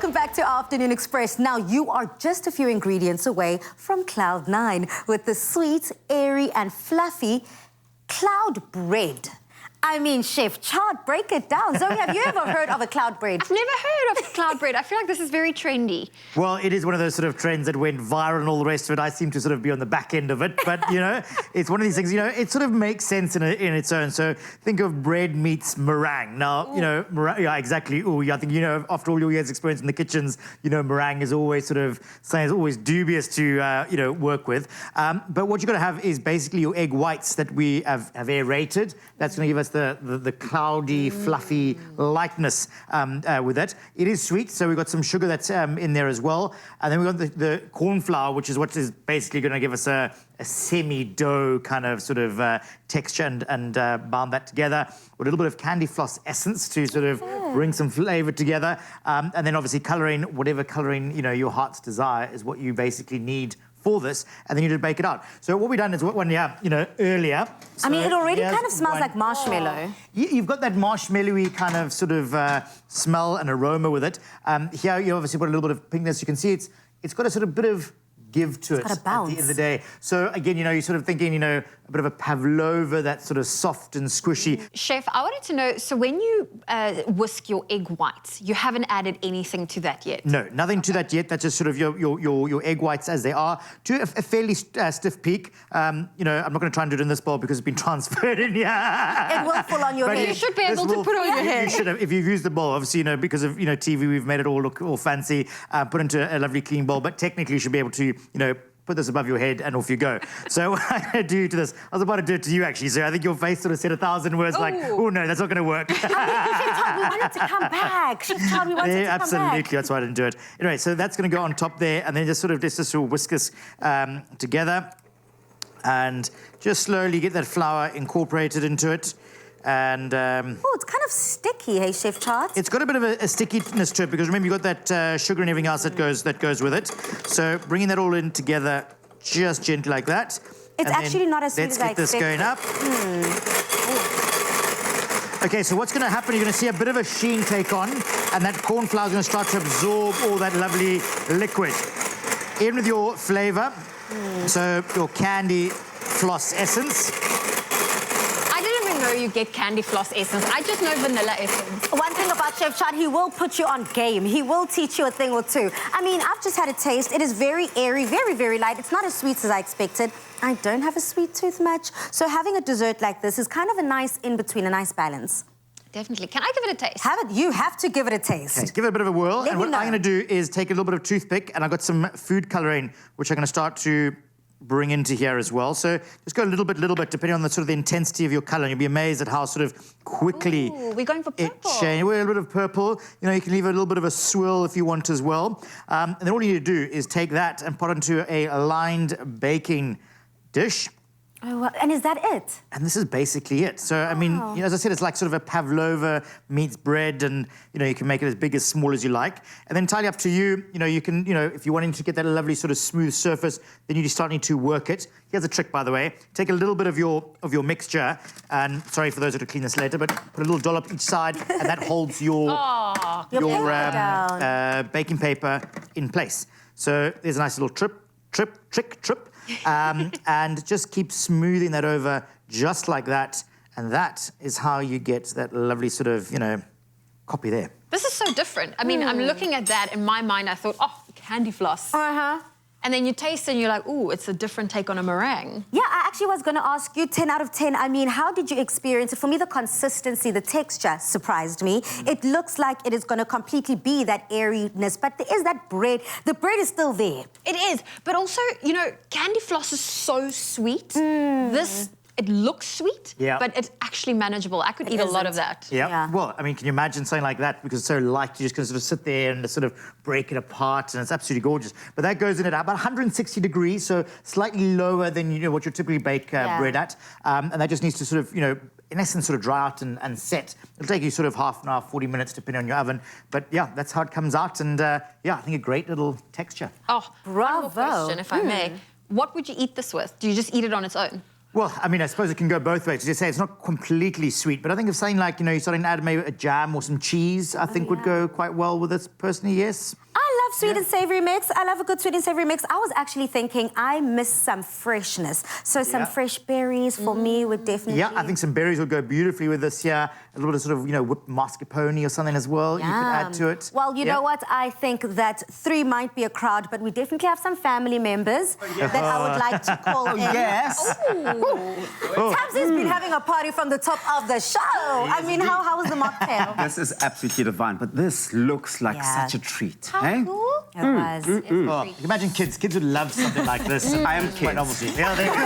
Welcome back to Afternoon Express. Now, you are just a few ingredients away from Cloud 9 with the sweet, airy and fluffy cloud bread. I mean, Chef Chad, break it down. Zoe, have you ever heard of a cloud bread? I've never heard of cloud bread. I feel like this is very trendy. Well, it is one of those sort of trends that went viral and all the rest of it. I seem to sort of be on the back end of it. But, you know, it's one of these things, you know, it sort of makes sense in its own. So think of bread meets meringue. Now, you know, yeah, exactly. Ooh, I think, you know, after all your years' experience in the kitchens, you know, meringue is always sort of something that's always dubious to, you know, work with. But what you've got to have is basically your egg whites that we have aerated. That's going to give us the cloudy, fluffy lightness with it. It is sweet, so we've got some sugar that's in there as well. And then we've got the corn flour, which is what is basically going to give us a semi-dough kind of sort of texture and bind that together. With a little bit of candy floss essence to sort of bring some flavour together. And then obviously colouring, whatever colouring, you know, your heart's desire is what you basically need for this, and then you just bake it out. So what we've done is one, yeah, you know, earlier. I mean, it already kind of smells like marshmallow. You've got that marshmallowy kind of sort of smell and aroma with it. Here you obviously put a little bit of pinkness. You can see it's got a sort of bit of give to it at the end of the day. So again, you know, you're sort of thinking, you know, a bit of a pavlova, that's sort of soft and squishy. Chef, I wanted to know, so when you whisk your egg whites, you haven't added anything to that yet? No, nothing to that yet. That's just sort of your egg whites as they are to a fairly stiff peak. You know, I'm not going to try and do it in this bowl because it's been transferred in here. It will fall on your head. You should be able to put it on your head. You should have, if you've used the bowl, obviously, you know, because of, you know, TV, we've made it all look all fancy, put into a lovely clean bowl, but technically you should be able to, you know, put this above your head and off you go. So what I'm going to do to this, I was about to do it to you actually, so I think your face sort of said 1,000 words like, oh no, that's not going to work. I mean, Chef Chad, we wanted to come back. Chef Chad, we wanted to come back. Absolutely, that's why I didn't do it. Anyway, so that's going to go on top there, and then just sort of whisk this together, and just slowly get that flour incorporated into it. And oh, it's kind of sticky, hey, Chef Chad? It's got a bit of a stickiness to it because remember you've got that sugar and everything else that goes with it. So bringing that all in together, just gently like that. It's actually not as sweet as I expected. Let's get this going up. Okay, so what's going to happen? You're going to see a bit of a sheen take on, and that corn flour is going to start to absorb all that lovely liquid in with your flavour. So your candy floss essence. You get candy floss essence. I just know vanilla essence. One thing about Chef Chad, he will put you on game. He will teach you a thing or two. I mean, I've just had a taste. It is very airy, very, very light. It's not as sweet as I expected. I don't have a sweet tooth much. So having a dessert like this is kind of a nice in-between, a nice balance. Definitely. Can I give it a taste? You have to give it a taste. Okay, give it a bit of a whirl. And what I'm going to do is take a little bit of toothpick, and I've got some food colouring, which I'm going to start to bring into here as well. So just go a little bit, depending on the sort of the intensity of your colour. You'll be amazed at how sort of quickly we're going for purple. It changes. We're a little bit of purple. You know, you can leave a little bit of a swirl if you want as well. And then all you need to do is take that and put it into a lined baking dish. Oh, well, and is that it? And this is basically it. So, I mean, you know, as I said, it's like sort of a pavlova meets bread, and, you know, you can make it as big, as small as you like. And then entirely up to you. You know, you can, you know, if you're wanting to get that lovely sort of smooth surface, then you just start needing to work it. Here's a trick, by the way. Take a little bit of your mixture, and sorry for those who will clean this later, but put a little dollop each side, and that holds your baking paper in place. So there's a nice little trick. And just keep smoothing that over just like that. And that is how you get that lovely sort of, you know, copy there. This is so different. I mean, I'm looking at that. In my mind, I thought, oh, candy floss. And then you taste it and you're like, ooh, it's a different take on a meringue. Yeah, I actually was going to ask you, 10 out of 10. I mean, how did you experience it? For me, the consistency, the texture surprised me. It looks like it is going to completely be that airiness, but there is that bread. The bread is still there. It is, but also, you know, candy floss is so sweet. It looks sweet, but it's actually manageable. I could eat a lot of that. Yeah. Well, I mean, can you imagine something like that? Because it's so light, you just can sort of sit there and sort of break it apart, and it's absolutely gorgeous. But that goes in at about 160 degrees, so slightly lower than, you know, what you typically bake bread at. And that just needs to sort of, you know, in essence, sort of dry out and set. It'll take you sort of half an hour, 40 minutes, depending on your oven. But yeah, that's how it comes out. And yeah, I think a great little texture. Oh, bravo. One more question, if I may. What would you eat this with? Do you just eat it on its own? Well, I mean, I suppose it can go both ways. As you say, it's not completely sweet, but I think if something like, you're starting to add maybe a jam or some cheese, I think would go quite well with this. Personally, yes. I love sweet and savoury mix. I love a good sweet and savoury mix. I was actually thinking I miss some freshness. So some fresh berries for me would definitely... Yeah, I think some berries would go beautifully with this here. A little bit of sort of, whipped mascarpone or something as well you could add to it. Well, you know what? I think that 3 might be a crowd, but we definitely have some family members that I would like to call in. Yes. Tamsy's been having a party from the top of the show. I mean, how was the mocktail? This is absolutely divine, but this looks like such a treat. How cool. It was. You can imagine kids would love something like this. I am Quite kids. novelty. Yeah, there you go.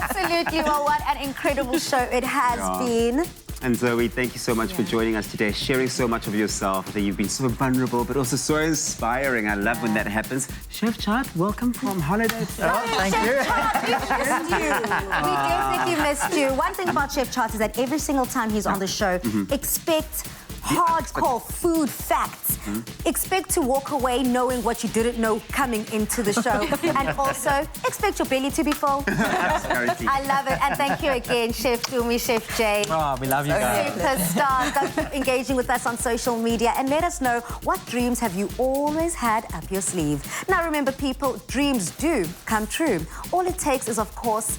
Absolutely. Well, what an incredible show it has been. And Zoe, thank you so much for joining us today, sharing so much of yourself. I think you've been so vulnerable, but also so inspiring. I love when that happens. Chef Chad, welcome from holiday. Thank you. We definitely missed you. One thing about Chef Chart is that every single time he's on the show, expect hardcore food facts. Expect to walk away knowing what you didn't know coming into the show. And also, expect your belly to be full. Absolutely. I love it. And thank you again, Chef Tumi, Chef Jay. Oh, we love you guys. Superstars. Don't keep engaging with us on social media and let us know what dreams have you always had up your sleeve. Now remember, people, dreams do come true. All it takes is, of course,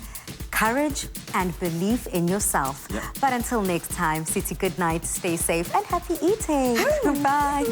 courage and belief in yourself. But until next time, City, good night, stay safe and happy eating. Bye.